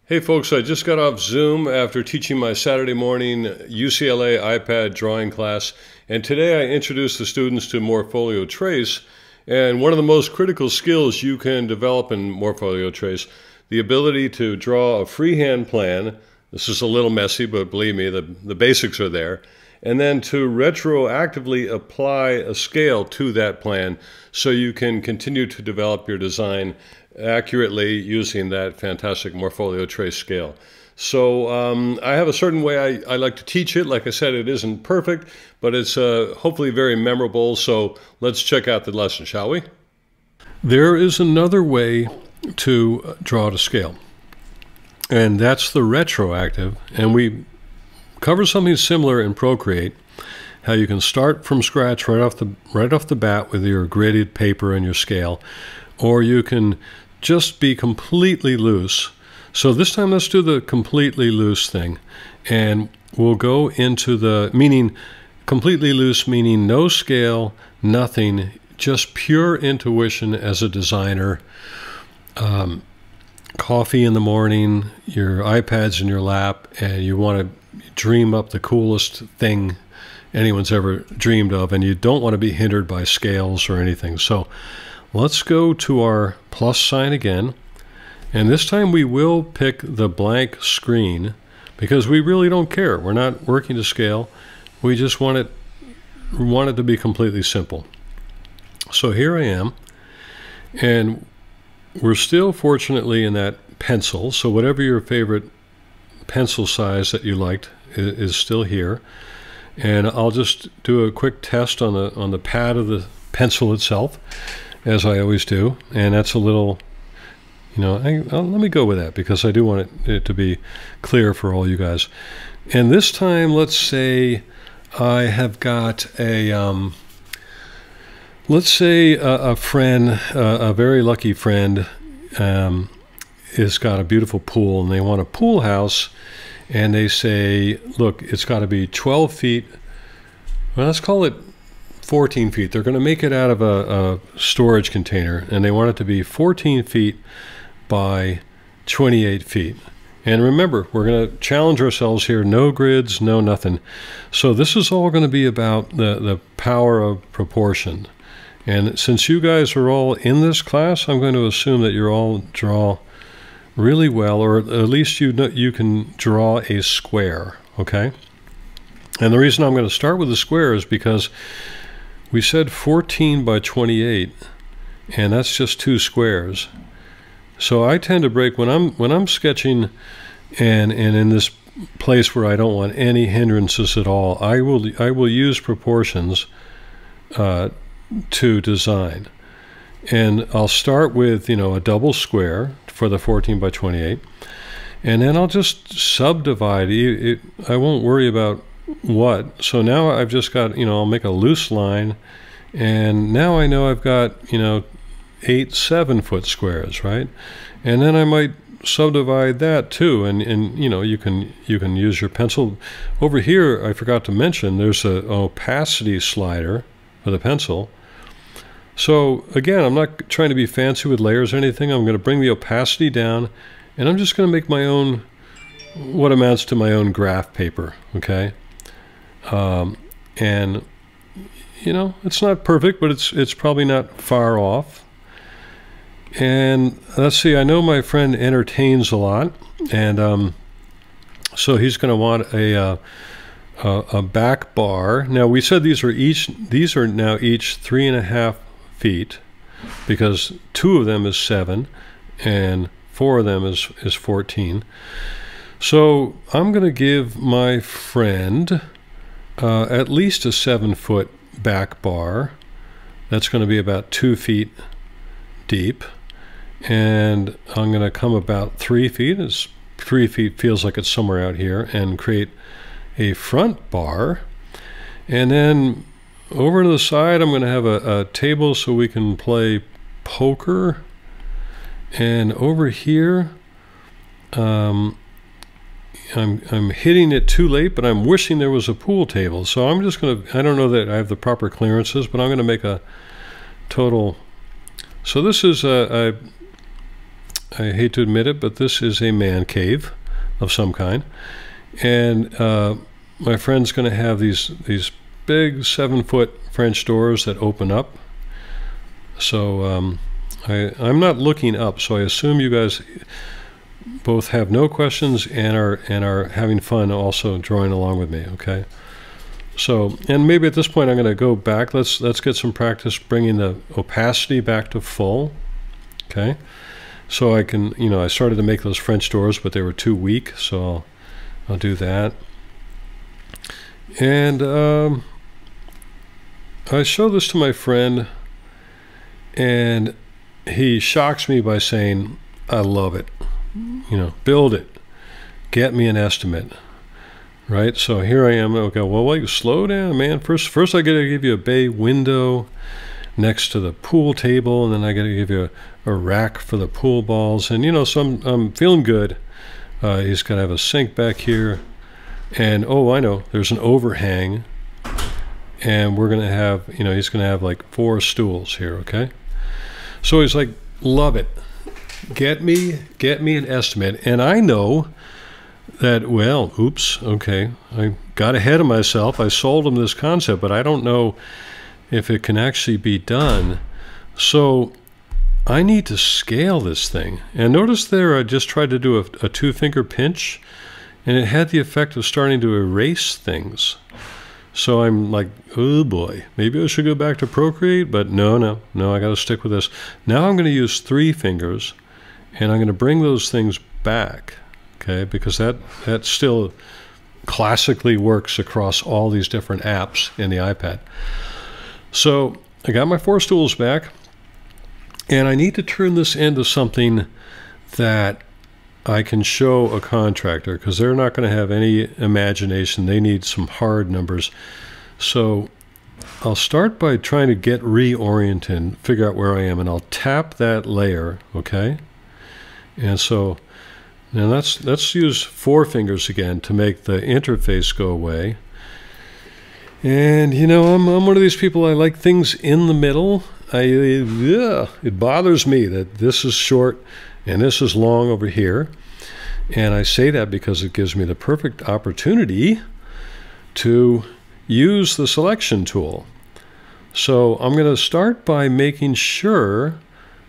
Hey folks, I just got off Zoom after teaching my Saturday morning UCLA iPad drawing class, and today I introduced the students to Morpholio Trace, and one of the most critical skills you can develop in Morpholio Trace, the ability to draw a freehand plan. This is a little messy, but believe me, the basics are there. And then to retroactively apply a scale to that plan so you can continue to develop your design accurately using that fantastic Morpholio Trace scale. So I have a certain way I like to teach it. Like I said, it isn't perfect, but it's hopefully very memorable. So let's check out the lesson, shall we? There is another way to draw to scale, and that's the retroactive. And we cover something similar in Procreate, how you can start from scratch right off the bat with your graded paper and your scale, or you can just be completely loose. So this time let's do the completely loose thing, and we'll go into the meaning completely loose, meaning no scale, nothing, just pure intuition as a designer. Coffee in the morning, your iPad's in your lap, and you want to dream up the coolest thing anyone's ever dreamed of, and you don't want to be hindered by scales or anything. So let's go to our plus sign again, and this time we will pick the blank screen because we really don't care. We're not working to scale. We just want it to be completely simple. So here I am, and we're still fortunately in that pencil, so whatever your favorite pencil size that you liked is still here. And I'll just do a quick test on the pad of the pencil itself, as I always do. And that's a little, let me go with that because I do want it to be clear for all you guys. And this time, let's say I have got a, let's say a friend, a very lucky friend, has got a beautiful pool, and they want a pool house. And they say, look, it's got to be 12 feet. Well, let's call it 14 feet. They're going to make it out of a storage container, and they want it to be 14 feet by 28 feet. And remember, we're going to challenge ourselves here. No grids, no nothing. So this is all going to be about the power of proportion. And since you guys are all in this class, I'm going to assume that you're all draw really well, or at least you can draw a square, okay? And the reason I'm going to start with the square is because we said 14 by 28, and that's just 2 squares. So I tend to break when I'm sketching and in this place where I don't want any hindrances at all, I will use proportions to design. And I'll start with, a double square for the 14 by 28, and then I'll just subdivide it. I won't worry about what. So now I've just got, I'll make a loose line, and now I know I've got, 8 7-foot squares, right? And then I might subdivide that too, and you can use your pencil. Over here, I forgot to mention, there's an opacity slider for the pencil. So again, I'm not trying to be fancy with layers or anything. I'm going to bring the opacity down, and I'm just going to make my own, what amounts to my own graph paper, okay? And it's not perfect, but it's probably not far off. And let's see, I know my friend entertains a lot, and so he's going to want a back bar. Now we said these are now each 3.5 feet, because 2 of them is 7 and 4 of them is 14. So I'm going to give my friend at least a 7-foot back bar. That's going to be about 2 feet deep, and I'm going to come about 3 feet, as 3 feet feels like it's somewhere out here, and create a front bar. And then over to the side, I'm going to have a table so we can play poker. And over here, I'm hitting it too late, but I'm wishing there was a pool table. So I'm just going to, I don't know that I have the proper clearances, but I'm going to make a total. So this is I hate to admit it, but this is a man cave of some kind. And my friend's going to have these big 7-foot French doors that open up. So I'm not looking up, so I assume you guys both have no questions and are having fun also drawing along with me, okay? So, and maybe at this point I'm going to go back. Let's get some practice bringing the opacity back to full, okay? So I can, you know, I started to make those French doors, but they were too weak, so I'll do that. And I show this to my friend, and he shocks me by saying, I love it. You know, build it. Get me an estimate. Right? So here I am. Okay, well, wait, slow down, man. First I got to give you a bay window next to the pool table, and then I got to give you a rack for the pool balls. And, you know, so I'm feeling good. He's got to have a sink back here. And, oh, I know, there's an overhang. And we're going to have, you know, he's going to have like 4 stools here, okay? So he's like, love it. Get me an estimate. And I know that, well, oops, okay, I got ahead of myself. I sold him this concept, but I don't know if it can actually be done. So I need to scale this thing. And notice there I just tried to do a 2-finger pinch, and it had the effect of starting to erase things. So I'm like, oh boy, maybe I should go back to Procreate, but no, I got to stick with this. Now I'm going to use 3 fingers, and I'm going to bring those things back, okay, because that still classically works across all these different apps in the iPad. So I got my 4 stools back, and I need to turn this into something that I can show a contractor, because they're not going to have any imagination. They need some hard numbers. So I'll start by trying to get reoriented, figure out where I am, and I'll tap that layer, okay? And so now let's use 4 fingers again to make the interface go away. And, you know, I'm one of these people, I like things in the middle. It bothers me that this is short and this is long over here. And I say that because it gives me the perfect opportunity to use the selection tool. So I'm going to start by making sure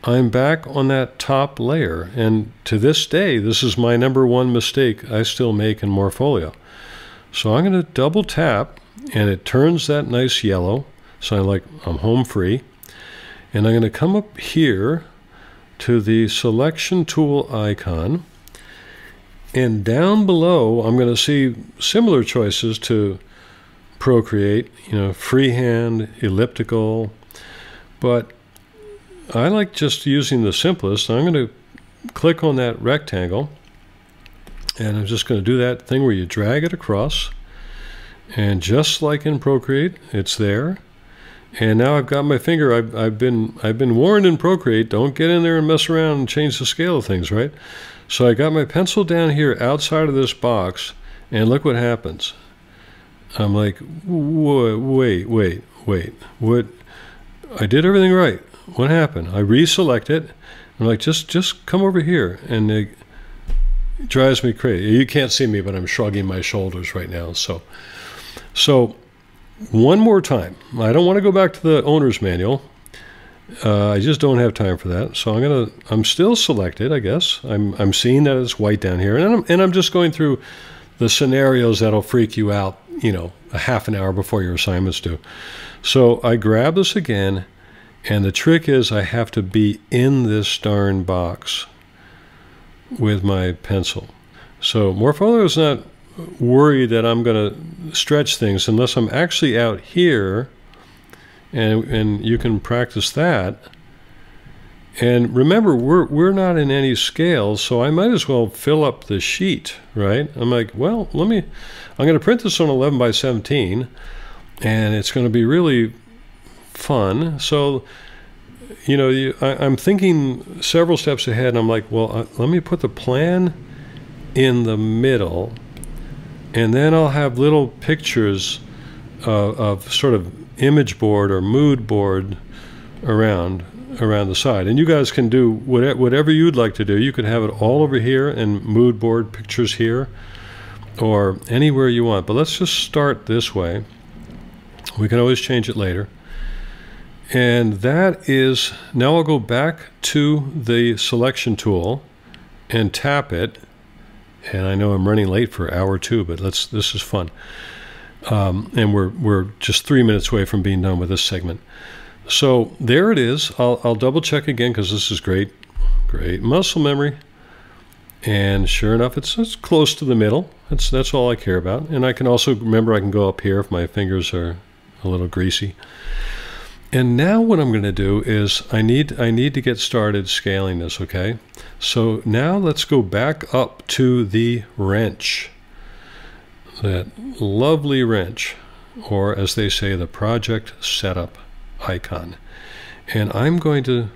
I'm back on that top layer. And to this day, this is my #1 mistake I still make in Morpholio. So I'm going to double tap, and it turns that nice yellow. So I'm home free. And I'm going to come up here to the selection tool icon. And down below, I'm going to see similar choices to Procreate, you know, freehand, elliptical. But I like just using the simplest. I'm going to click on that rectangle, and I'm just going to do that thing where you drag it across. And just like in Procreate, it's there. And now I've got my finger. I've been warned in Procreate, don't get in there and mess around and change the scale of things, right? So I got my pencil down here outside of this box, and look what happens. I'm like, wait, what? I did everything right. What happened? I reselect it. I'm like, just come over here, and it drives me crazy. You can't see me, but I'm shrugging my shoulders right now. So one more time. I don't want to go back to the owner's manual. I just don't have time for that. So I'm still selected, I guess. I'm seeing that it's white down here, and I'm just going through the scenarios that'll freak you out, you know, a half an hour before your assignment's due. So I grab this again, and the trick is I have to be in this darn box with my pencil. So Morpholio is not worried that I'm going to stretch things unless I'm actually out here, and you can practice that. And remember, we're not in any scales, so I might as well fill up the sheet, right? I'm like, well, I'm going to print this on 11 by 17, and it's going to be really fun. So, you know, I'm thinking several steps ahead, and I'm like, well, let me put the plan in the middle, and then I'll have little pictures of sort of image board or mood board around. around the side. And you guys can do whatever you'd like to do. You could have it all over here and mood board pictures here or anywhere you want. But let's just start this way. We can always change it later. And that is, now I'll go back to the selection tool and tap it. And I know I'm running late for an hour or two, but this is fun. And we're just 3 minutes away from being done with this segment. So there it is. I'll double check again because this is great muscle memory. And sure enough, it's close to the middle. That's all I care about. And I can also remember I can go up here if my fingers are a little greasy. And now what I'm going to do is I need to get started scaling this. Okay. So now let's go back up to the wrench. That lovely wrench, or as they say, the project setup icon. And I'm going to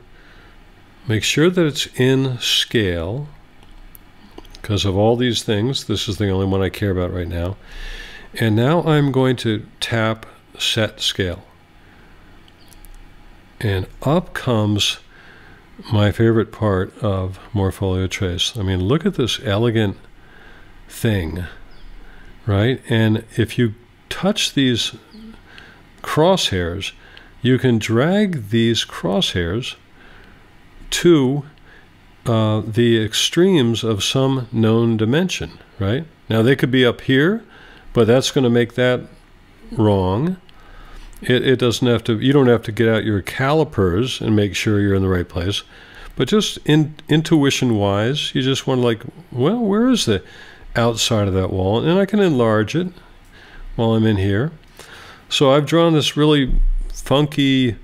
make sure that it's in scale because of all these things. This is the only one I care about right now. And now I'm going to tap set scale. And up comes my favorite part of Morpholio Trace. I mean, look at this elegant thing, right? And if you touch these crosshairs, you can drag these crosshairs to the extremes of some known dimension, right? Now they could be up here, but that's going to make that wrong. It doesn't have to, you don't have to get out your calipers and make sure you're in the right place. But just intuition wise, you just want to like, well, where is the outside of that wall? And I can enlarge it while I'm in here. So I've drawn this really funky,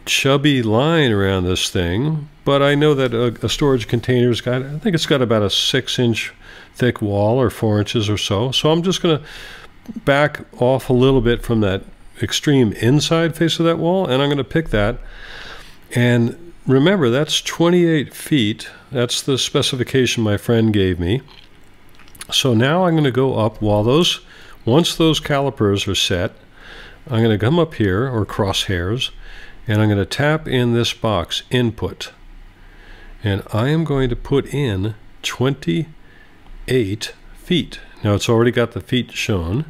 chubby line around this thing, but I know that a storage container's got, I think it's got about a 6-inch thick wall or 4 inches or so. So I'm just going to back off a little bit from that extreme inside face of that wall, and I'm going to pick that. And remember, that's 28 feet. That's the specification my friend gave me. So now I'm going to go up once those calipers are set, I'm going to come up here, or crosshairs, and I'm going to tap in this box, input. And I am going to put in 28 feet. Now it's already got the feet shown.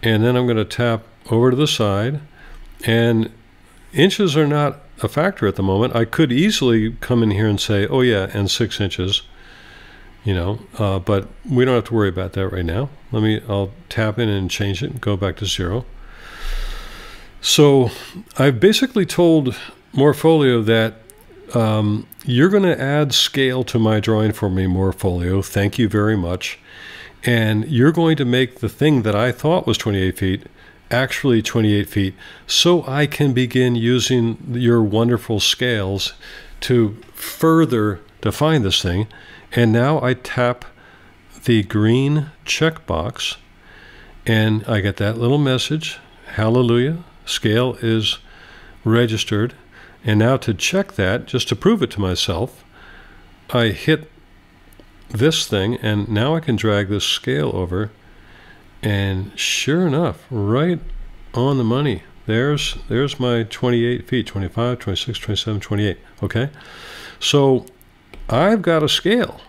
And then I'm going to tap over to the side. And inches are not a factor at the moment. I could easily come in here and say, oh yeah, and 6 inches. You know, but we don't have to worry about that right now. I'll tap in and change it and go back to 0. So I've basically told Morpholio that you're going to add scale to my drawing for me, Morpholio. Thank you very much. And you're going to make the thing that I thought was 28 feet actually 28 feet so I can begin using your wonderful scales to further define this thing. And now I tap the green checkbox and I get that little message, hallelujah, scale is registered. And now to check that, just to prove it to myself, I hit this thing and now I can drag this scale over, and sure enough, right on the money. There's my 28 feet, 25, 26, 27, 28, okay? So I've got a scale.